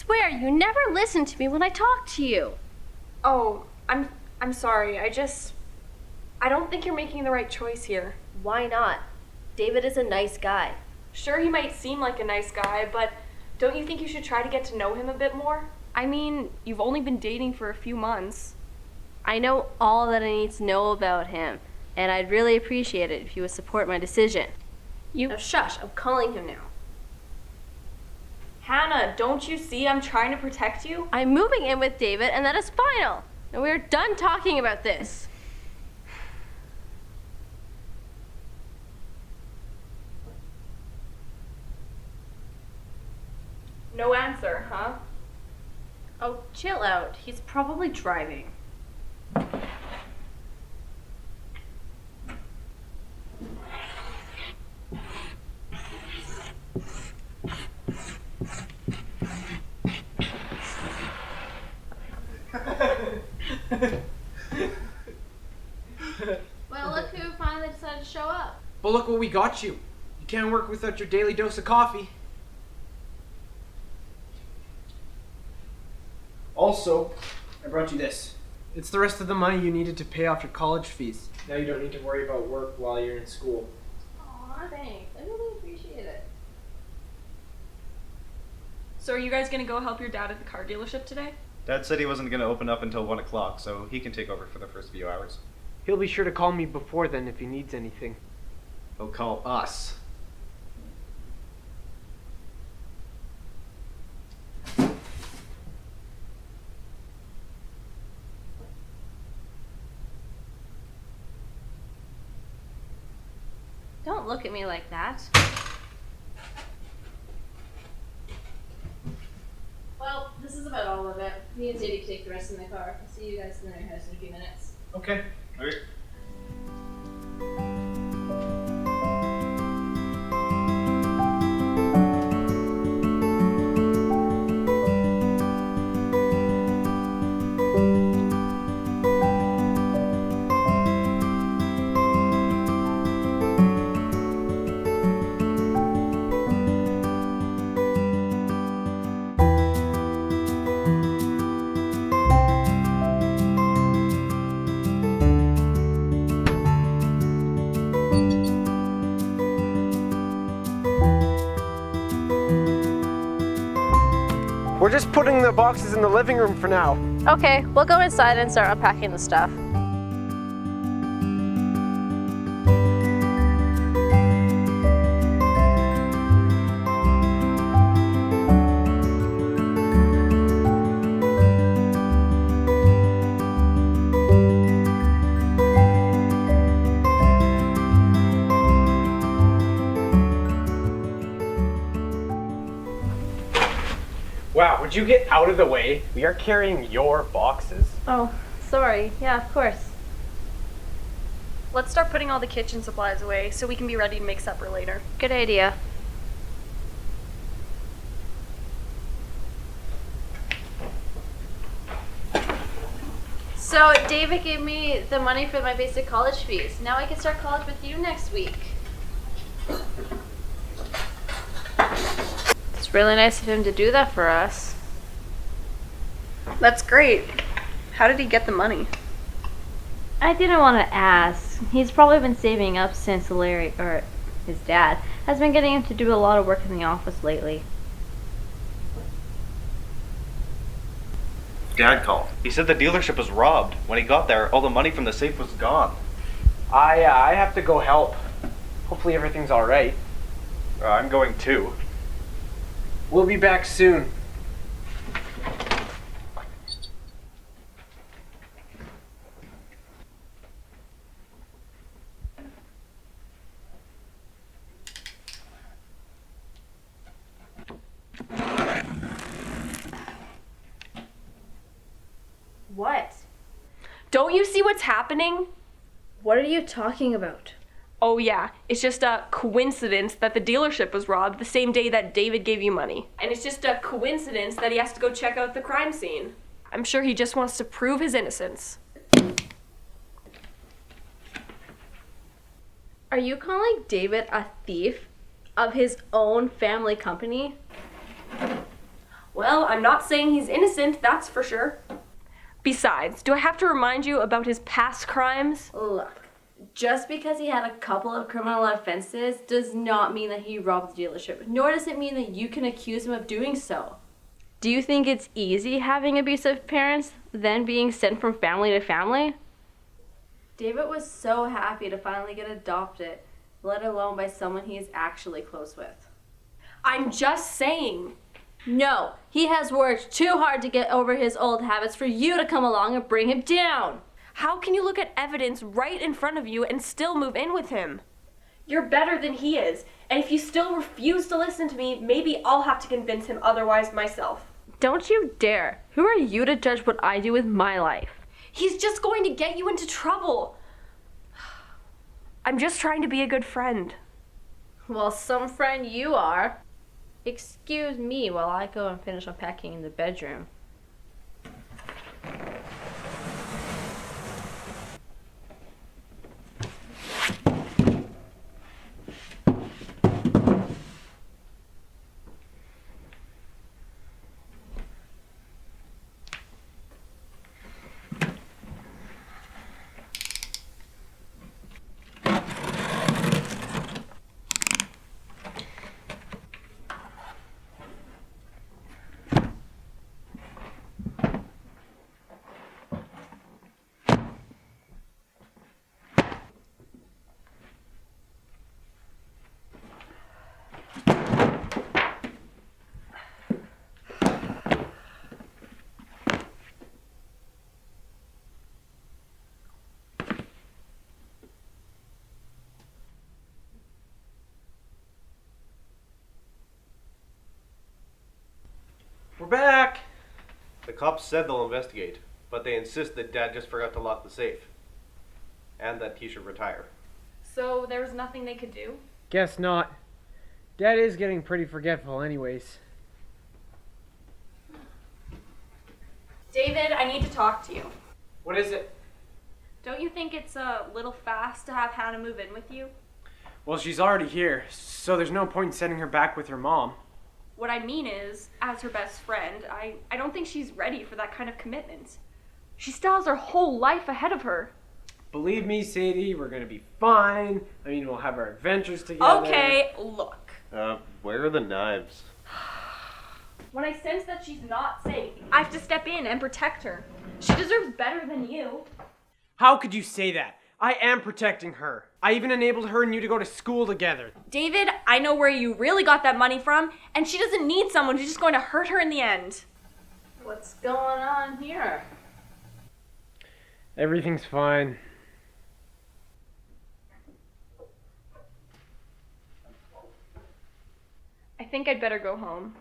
swear you never listen to me when I talk to you. Oh, I'm sorry. I don't think you're making the right choice here. Why not? David is a nice guy. Sure, he might seem like a nice guy, but don't you think you should try to get to know him a bit more? I mean, you've only been dating for a few months. I know all that I need to know about him, and I'd really appreciate it if you would support my decision. Now shush, I'm calling him now. Hannah, don't you see I'm trying to protect you? I'm moving in with David, and that is final. And we're done talking about this. No answer, huh? Oh, chill out. He's probably driving. Well, look who finally decided to show up. But look what we got you. You can't work without your daily dose of coffee. Also, I brought you this. It's the rest of the money you needed to pay off your college fees. Now you don't need to worry about work while you're in school. Aw, thanks. I really appreciate it. So are you guys gonna go help your dad at the car dealership today? Dad said he wasn't going to open up until 1 o'clock, so he can take over for the first few hours. He'll be sure to call me before then if he needs anything. He'll call us. Don't look at me like that. Well, this is about all of it. Me and Sadie can take the rest in the car. I'll see you guys in their house in a few minutes. Okay. Okay. We're just putting the boxes in the living room for now. Okay, we'll go inside and start unpacking the stuff. Wow, would you get out of the way? We are carrying your boxes. Oh, sorry. Yeah, of course. Let's start putting all the kitchen supplies away so we can be ready to make supper later. Good idea. So, David gave me the money for my basic college fees. Now I can start college with you next week. It's really nice of him to do that for us. That's great. How did he get the money? I didn't want to ask. He's probably been saving up since Larry, or his dad, has been getting him to do a lot of work in the office lately. Dad called. He said the dealership was robbed. When he got there, all the money from the safe was gone. I have to go help. Hopefully everything's all right. I'm going too. We'll be back soon. What? Don't you see what's happening? What are you talking about? Oh yeah, it's just a coincidence that the dealership was robbed the same day that David gave you money. And it's just a coincidence that he has to go check out the crime scene. I'm sure he just wants to prove his innocence. Are you calling David a thief of his own family company? Well, I'm not saying he's innocent, that's for sure. Besides, do I have to remind you about his past crimes? Look, just because he had a couple of criminal offenses does not mean that he robbed the dealership, nor does it mean that you can accuse him of doing so. Do you think it's easy having abusive parents, then being sent from family to family? David was so happy to finally get adopted, let alone by someone he is actually close with. I'm just saying. No, he has worked too hard to get over his old habits for you to come along and bring him down. How can you look at evidence right in front of you and still move in with him? You're better than he is, and if you still refuse to listen to me, maybe I'll have to convince him otherwise myself. Don't you dare. Who are you to judge what I do with my life? He's just going to get you into trouble. I'm just trying to be a good friend. Well, some friend you are. Excuse me while I go and finish unpacking in the bedroom. We're back! The cops said they'll investigate, but they insist that Dad just forgot to lock the safe. And that he should retire. So there was nothing they could do? Guess not. Dad is getting pretty forgetful anyways. David, I need to talk to you. What is it? Don't you think it's a little fast to have Hannah move in with you? Well, she's already here, so there's no point in sending her back with her mom. What I mean is, as her best friend, I don't think she's ready for that kind of commitment. She still has her whole life ahead of her. Believe me, Sadie, we're gonna be fine. I mean, we'll have our adventures together. Okay, look. Where are the knives? When I sense that she's not safe, I have to step in and protect her. She deserves better than you. How could you say that? I am protecting her. I even enabled her and you to go to school together. David, I know where you really got that money from, and she doesn't need someone who's just going to hurt her in the end. What's going on here? Everything's fine. I think I'd better go home.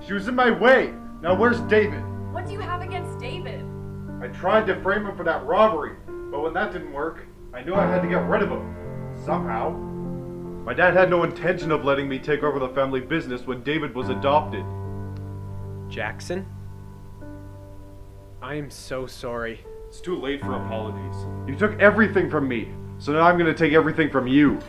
She was in my way. Now where's David? What do you have against David? I tried to frame him for that robbery, but when that didn't work, I knew I had to get rid of him. Somehow. My dad had no intention of letting me take over the family business when David was adopted. Jackson? I am so sorry. It's too late for apologies. You took everything from me, so now I'm gonna take everything from you.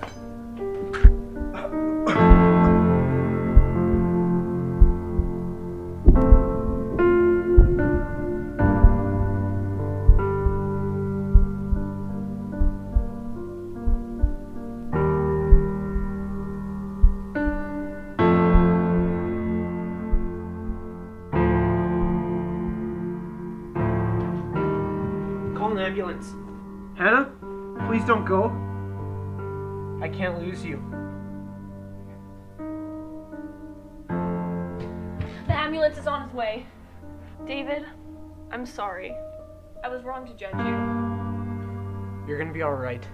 Call an ambulance. Hannah, please don't go. I can't lose you. The ambulance is on its way. David, I'm sorry. I was wrong to judge you. You're gonna be alright.